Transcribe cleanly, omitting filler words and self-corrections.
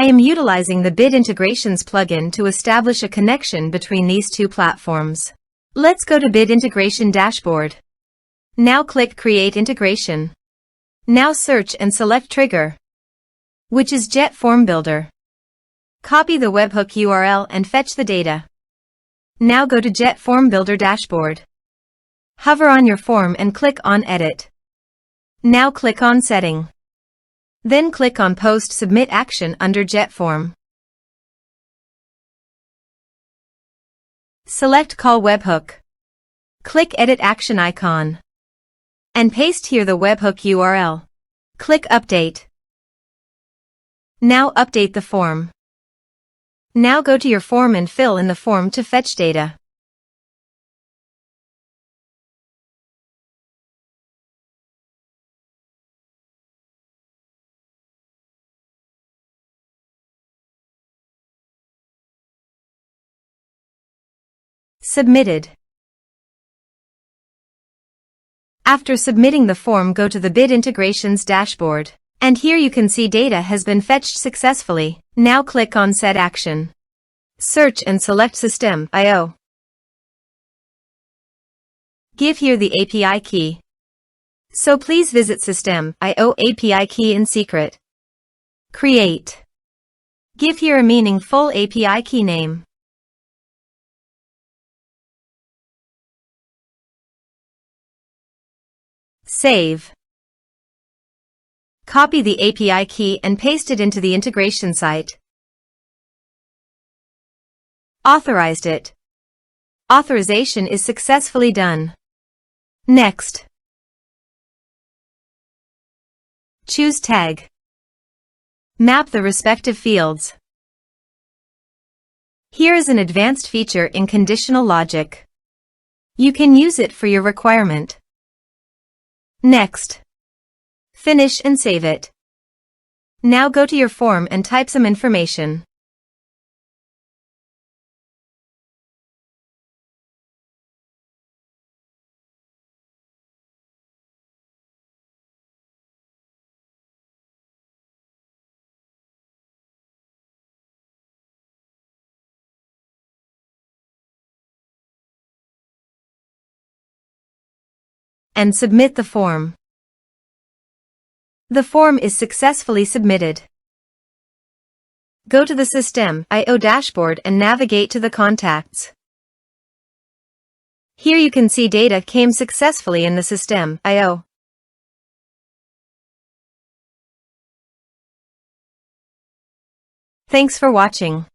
I am utilizing the Bit Integrations plugin to establish a connection between these two platforms. Let's go to Bit Integration Dashboard. Now click Create Integration. Now search and select Trigger, which is JetFormBuilder. Copy the webhook URL and fetch the data. Now go to JetFormBuilder Dashboard. Hover on your form and click on Edit. Now click on Setting. Then click on Post Submit Action under JetForm. Select Call Webhook. Click Edit Action icon. And paste here the webhook URL. Click Update. Now update the form. Now go to your form and fill in the form to fetch data. Submitted. After submitting the form, go to the Bit Integrations dashboard. And here you can see data has been fetched successfully. Now click on Set Action. Search and select System.io. Give here the API key. So please visit System.io API key in secret. Create. Give here a meaningful API key name. Save. Copy the API key and paste it into the integration site. Authorized it. Authorization is successfully done. Next. Choose Tag. Map the respective fields. Here is an advanced feature in conditional logic. You can use it for your requirement. Next. Finish and save it. Now go to your form and type some information. And submit the form. The form is successfully submitted. Go to the System.io dashboard and navigate to the contacts. Here you can see data came successfully in the System.io. Thanks for watching.